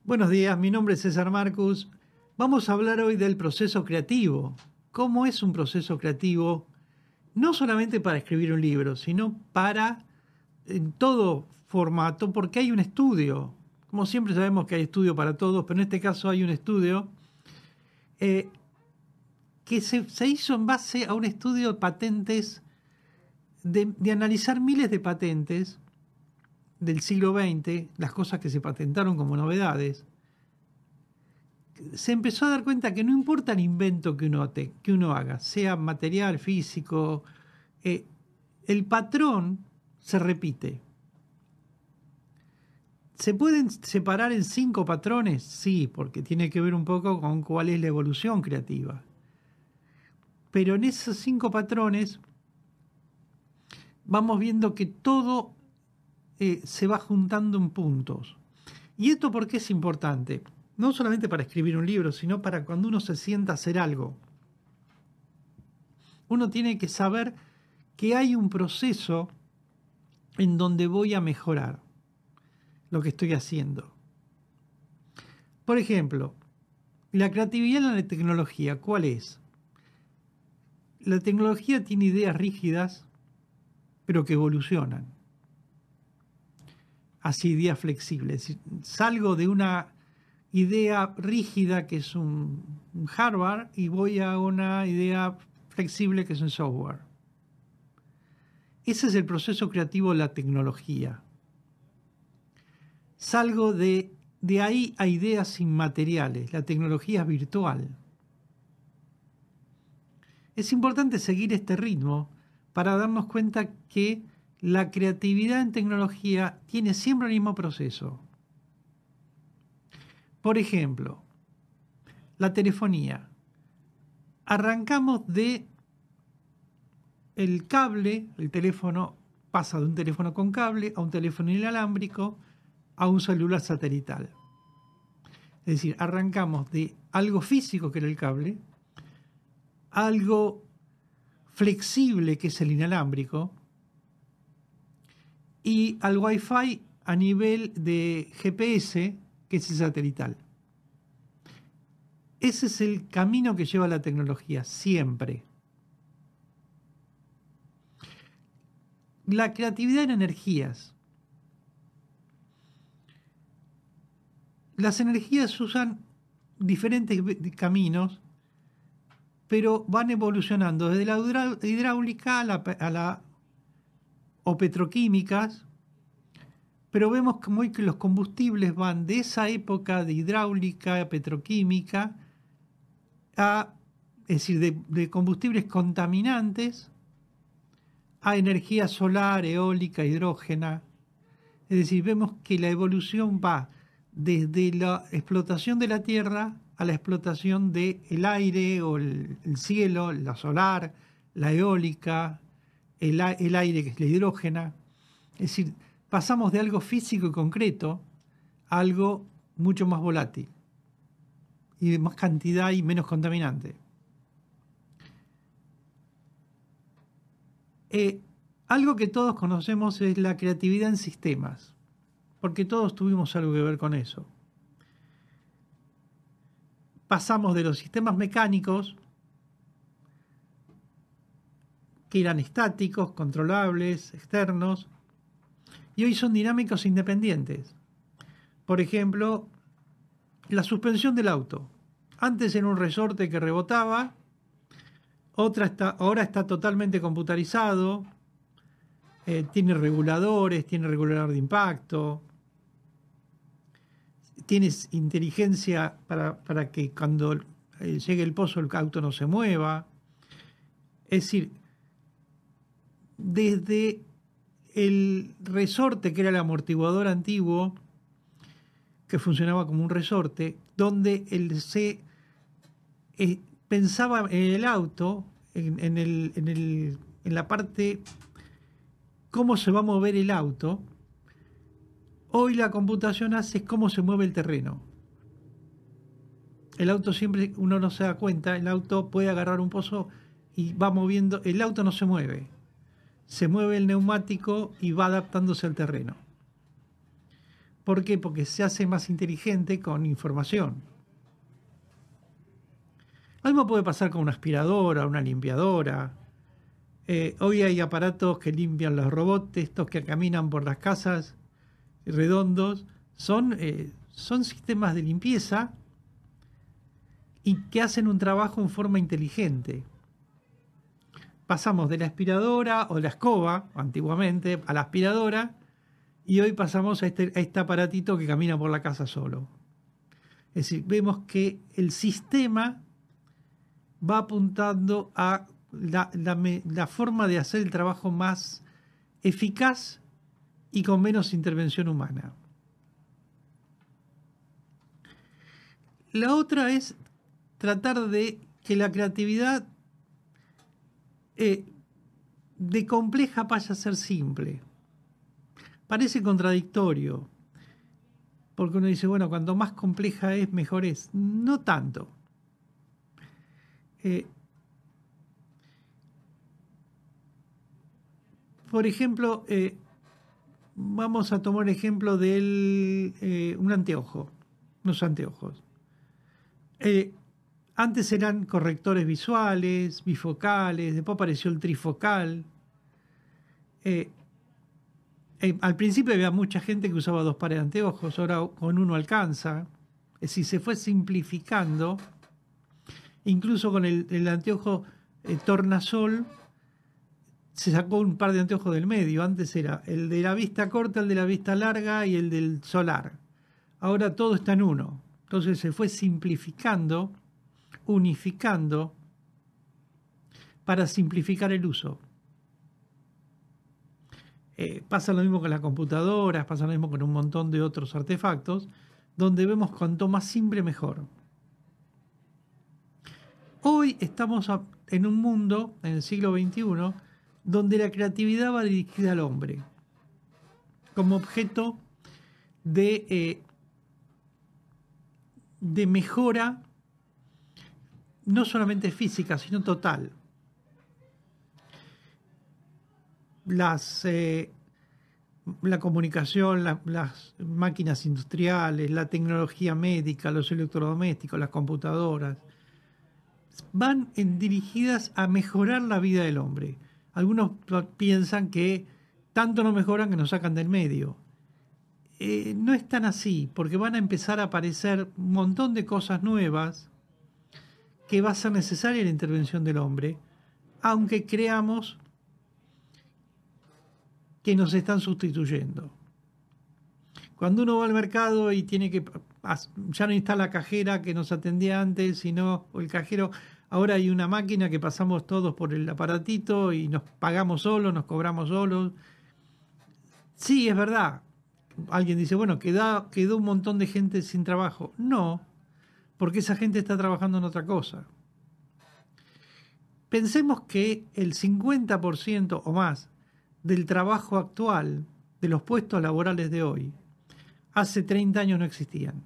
Buenos días, mi nombre es César Marcus. Vamos a hablar hoy del proceso creativo. ¿Cómo es un proceso creativo? No solamente para escribir un libro, sino para en todo formato, porque hay un estudio. Como siempre sabemos que hay estudio para todos, pero en este caso hay un estudio eh, que se hizo en base a un estudio de patentes, de analizar miles de patentes del siglo XX, las cosas que se patentaron como novedades. Se empezó a dar cuenta que no importa el invento que uno haga, sea material, físico, eh, el patrón se repite. ¿Se pueden separar en 5 patrones? Sí, porque tiene que ver un poco con cuál es la evolución creativa. Pero en esos 5 patrones vamos viendo que todo se va juntando en puntos. ¿Y esto por qué es importante? No solamente para escribir un libro, sino para cuando uno se sienta a hacer algo. Uno tiene que saber que hay un proceso en donde voy a mejorar lo que estoy haciendo. Por ejemplo, la creatividad en la tecnología, ¿cuál es? La tecnología tiene ideas rígidas, pero que evolucionan hacia ideas flexibles. Salgo de una idea rígida que es un hardware y voy a una idea flexible que es un software. Ese es el proceso creativo de la tecnología. Salgo de ahí a ideas inmateriales. La tecnología es virtual. Es importante seguir este ritmo para darnos cuenta que la creatividad en tecnología tiene siempre el mismo proceso. Por ejemplo, la telefonía. Arrancamos de el cable, el teléfono pasa de un teléfono con cable a un teléfono inalámbrico a un celular satelital. Es decir, arrancamos de algo físico que era el cable, algo flexible que es el inalámbrico y al Wi-Fi a nivel de GPS que es el satelital. Ese es el camino que lleva la tecnología, siempre. La creatividad en energías. Las energías usan diferentes caminos, pero van evolucionando desde la hidráulica o petroquímicas, pero vemos que los combustibles van de esa época de hidráulica, petroquímica, es decir, de combustibles contaminantes a energía solar, eólica, hidrógena. Es decir, vemos que la evolución va desde la explotación de la tierra a la explotación del aire o el cielo, la solar, la eólica, el aire que es la hidrógena. Es decir, pasamos de algo físico y concreto a algo mucho más volátil y de más cantidad y menos contaminante. Algo que todos conocemos es la creatividad en sistemas, porque todos tuvimos algo que ver con eso. Pasamos de los sistemas mecánicos, que eran estáticos, controlables, externos, y hoy son dinámicos e independientes. Por ejemplo, la suspensión del auto. Antes era un resorte que rebotaba, ahora está totalmente computarizado, tiene reguladores, tiene regulador de impacto, tienes inteligencia para que cuando llegue el pozo el auto no se mueva. Es decir, desde el resorte, que era el amortiguador antiguo, que funcionaba como un resorte, donde se pensaba en el auto, en la parte, cómo se va a mover el auto. Hoy la computación hace cómo se mueve el terreno. El auto siempre, uno no se da cuenta, el auto puede agarrar un pozo y va moviendo, el auto no se mueve. Se mueve el neumático y va adaptándose al terreno. ¿Por qué? Porque se hace más inteligente con información. Lo mismo puede pasar con una aspiradora, una limpiadora. Hoy hay aparatos que limpian los robots, estos que caminan por las casas, redondos. Son sistemas de limpieza y que hacen un trabajo en forma inteligente. Pasamos de la aspiradora o la escoba, antiguamente, a la aspiradora, y hoy pasamos a este aparatito que camina por la casa solo. Es decir, vemos que el sistema va apuntando a la forma de hacer el trabajo más eficaz y con menos intervención humana. La otra es tratar de que la creatividad de compleja pase a ser simple. Parece contradictorio, porque uno dice, bueno, cuanto más compleja es, mejor es. No tanto. Por ejemplo, vamos a tomar el ejemplo de un anteojo, unos anteojos. Antes eran correctores visuales, bifocales, después apareció el trifocal. Al principio había mucha gente que usaba 2 pares de anteojos, ahora con uno alcanza. Es decir, se fue simplificando, incluso con el anteojo tornasol, se sacó un par de anteojos del medio. Antes era el de la vista corta, el de la vista larga y el del solar. Ahora todo está en uno. Entonces se fue simplificando, unificando, para simplificar el uso. Pasa lo mismo con las computadoras, pasa lo mismo con un montón de otros artefactos, donde vemos cuanto más simple mejor. Hoy estamos en un mundo, en el siglo XXI, donde la creatividad va dirigida al hombre, como objeto de mejora, no solamente física, sino total. La comunicación, las máquinas industriales, la tecnología médica, los electrodomésticos, las computadoras, van dirigidas a mejorar la vida del hombre. Algunos piensan que tanto no mejoran que nos sacan del medio. No es tan así, porque van a empezar a aparecer un montón de cosas nuevas que va a ser necesaria la intervención del hombre, aunque creamos que nos están sustituyendo. Cuando uno va al mercado y tiene que, ya no está la cajera que nos atendía antes, sino o el cajero, ahora hay una máquina que pasamos todos por el aparatito y nos pagamos solos, nos cobramos solos. Sí, es verdad. Alguien dice, bueno, quedó un montón de gente sin trabajo. No, porque esa gente está trabajando en otra cosa. Pensemos que el 50% o más del trabajo actual, de los puestos laborales de hoy, hace 30 años no existían.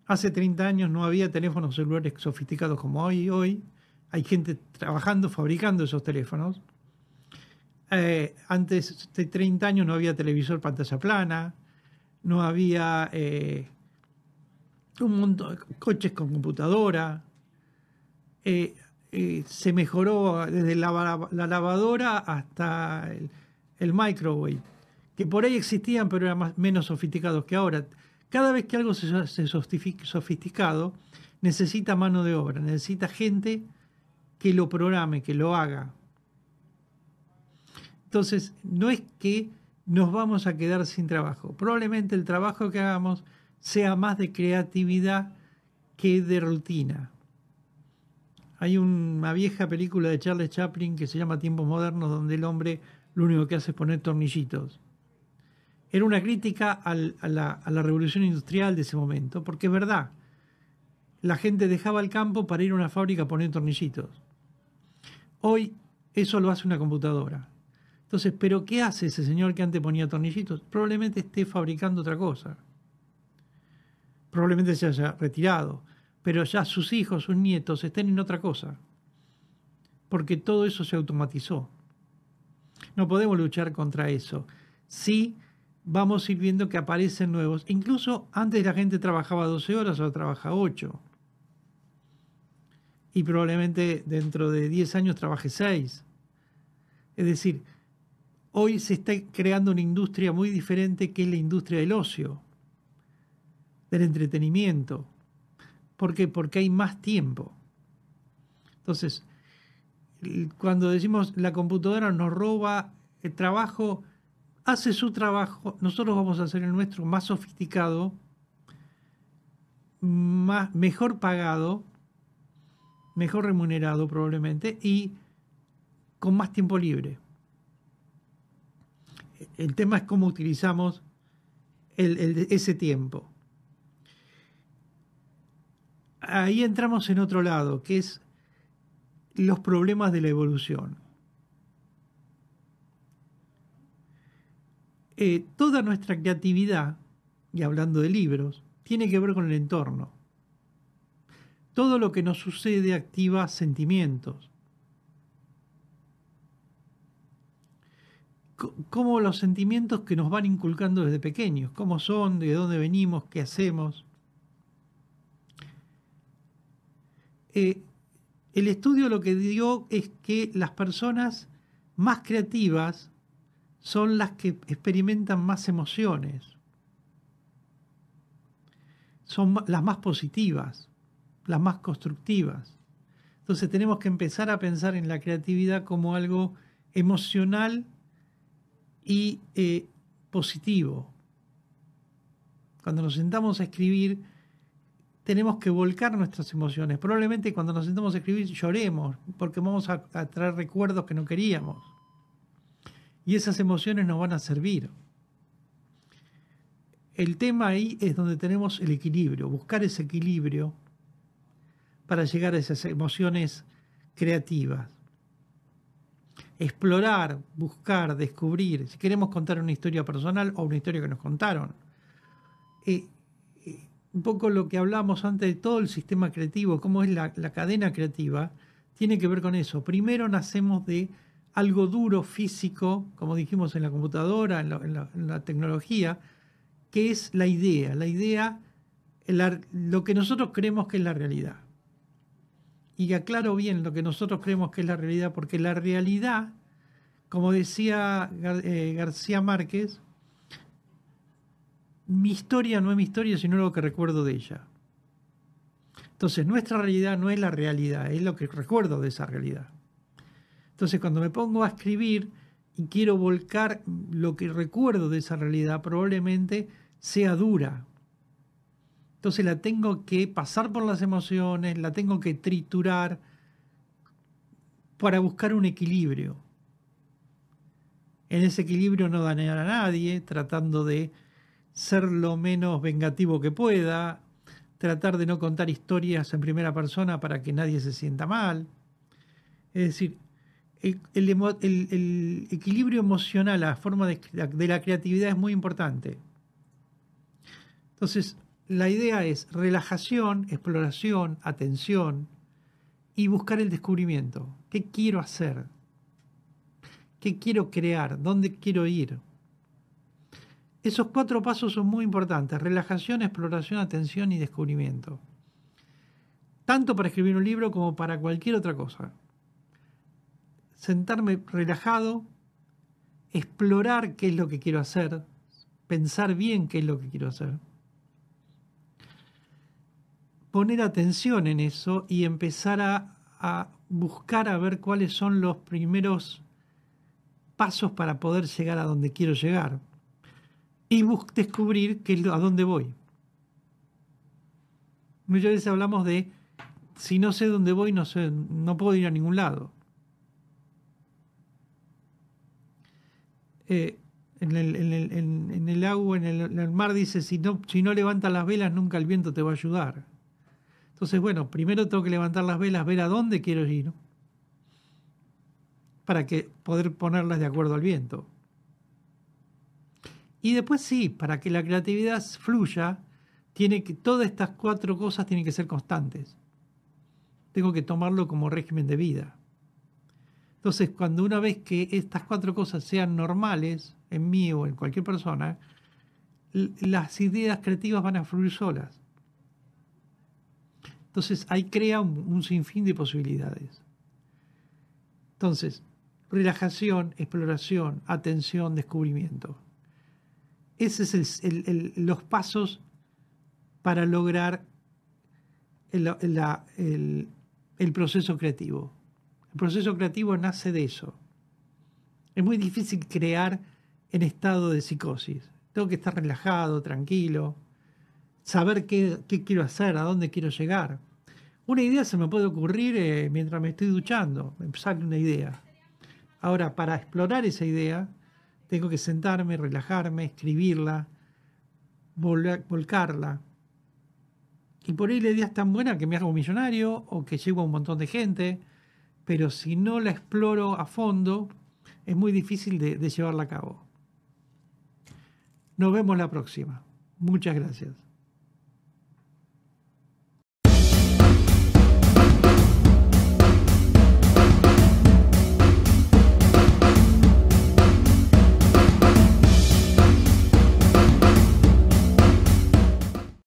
Hace 30 años no había teléfonos celulares sofisticados como hoy. Hoy hay gente trabajando, fabricando esos teléfonos. Antes de 30 años no había televisor pantalla plana, no había un montón de coches con computadora. Se mejoró desde la lavadora hasta el microwave, que por ahí existían, pero eran menos sofisticados que ahora. Cada vez que algo se hace sofisticado, necesita mano de obra, necesita gente que lo programe, que lo haga. Entonces, no es que nos vamos a quedar sin trabajo. Probablemente el trabajo que hagamos sea más de creatividad que de rutina. Hay una vieja película de Charles Chaplin que se llama Tiempos Modernos, donde el hombre lo único que hace es poner tornillitos. Era una crítica a la revolución industrial de ese momento, porque es verdad, la gente dejaba el campo para ir a una fábrica a poner tornillitos. Hoy eso lo hace una computadora. Entonces, ¿pero qué hace ese señor que antes ponía tornillitos? Probablemente esté fabricando otra cosa. Probablemente se haya retirado, pero ya sus hijos, sus nietos estén en otra cosa, porque todo eso se automatizó. No podemos luchar contra eso. Sí, vamos a ir viendo que aparecen nuevos. Incluso antes la gente trabajaba 12 horas, ahora trabaja 8. Y probablemente dentro de 10 años trabaje 6. Es decir, hoy se está creando una industria muy diferente que es la industria del ocio, del entretenimiento. ¿Por qué? Porque hay más tiempo. Entonces, cuando decimos la computadora nos roba el trabajo, hace su trabajo, nosotros vamos a hacer el nuestro más sofisticado, mejor pagado, mejor remunerado probablemente y con más tiempo libre. El tema es cómo utilizamos ese tiempo. Ahí entramos en otro lado, que es los problemas de la evolución. Toda nuestra creatividad, y hablando de libros, tiene que ver con el entorno. Todo lo que nos sucede activa sentimientos. Como los sentimientos que nos van inculcando desde pequeños, cómo son, de dónde venimos, qué hacemos. El estudio lo que dio es que las personas más creativas son las que experimentan más emociones, son las más positivas, las más constructivas. Entonces tenemos que empezar a pensar en la creatividad como algo emocional y positivo. Cuando nos sentamos a escribir, tenemos que volcar nuestras emociones. Probablemente cuando nos sentamos a escribir lloremos, porque vamos a traer recuerdos que no queríamos. Y esas emociones nos van a servir. El tema ahí es donde tenemos el equilibrio, buscar ese equilibrio para llegar a esas emociones creativas. Explorar, buscar, descubrir. Si queremos contar una historia personal o una historia que nos contaron. Un poco lo que hablamos antes de todo el sistema creativo, cómo es la cadena creativa, tiene que ver con eso. Primero nacemos de algo duro, físico, como dijimos en la computadora, en la tecnología, que es la idea. La idea, lo que nosotros creemos que es la realidad. Y aclaro bien lo que nosotros creemos que es la realidad, porque la realidad, como decía García Márquez, mi historia no es mi historia, sino lo que recuerdo de ella. Entonces, nuestra realidad no es la realidad, es lo que recuerdo de esa realidad. Entonces, cuando me pongo a escribir y quiero volcar lo que recuerdo de esa realidad, probablemente sea dura. Entonces la tengo que pasar por las emociones, la tengo que triturar para buscar un equilibrio. En ese equilibrio no dañar a nadie, tratando de ser lo menos vengativo que pueda, tratar de no contar historias en primera persona para que nadie se sienta mal. Es decir, el equilibrio emocional, la forma de la creatividad es muy importante. Entonces, la idea es relajación, exploración, atención y buscar el descubrimiento. ¿Qué quiero hacer? ¿Qué quiero crear? ¿Dónde quiero ir? Esos 4 pasos son muy importantes: relajación, exploración, atención y descubrimiento. Tanto para escribir un libro como para cualquier otra cosa. Sentarme relajado, explorar qué es lo que quiero hacer, pensar bien qué es lo que quiero hacer, poner atención en eso y empezar a buscar a ver cuáles son los primeros pasos para poder llegar a donde quiero llegar y descubrir a dónde voy. Muchas veces hablamos de si no sé dónde voy, no puedo ir a ningún lado. En el agua, en el mar dice, si no levantas las velas, nunca el viento te va a ayudar. Entonces, bueno, primero tengo que levantar las velas, ver a dónde quiero ir, ¿no? Para poder ponerlas de acuerdo al viento. Y después sí, para que la creatividad fluya, todas estas 4 cosas tienen que ser constantes. Tengo que tomarlo como régimen de vida. Entonces, cuando una vez que estas 4 cosas sean normales en mí o en cualquier persona, las ideas creativas van a fluir solas. Entonces ahí crea un sinfín de posibilidades. Entonces, relajación, exploración, atención, descubrimiento. Esos son los pasos para lograr el proceso creativo. El proceso creativo nace de eso. Es muy difícil crear en estado de psicosis. Tengo que estar relajado, tranquilo, saber qué quiero hacer, a dónde quiero llegar. Una idea se me puede ocurrir mientras me estoy duchando, me sale una idea. Ahora, para explorar esa idea, tengo que sentarme, relajarme, escribirla, volcarla. Y por ahí la idea es tan buena que me hago millonario o que llego a un montón de gente, pero si no la exploro a fondo, es muy difícil de llevarla a cabo. Nos vemos la próxima. Muchas gracias.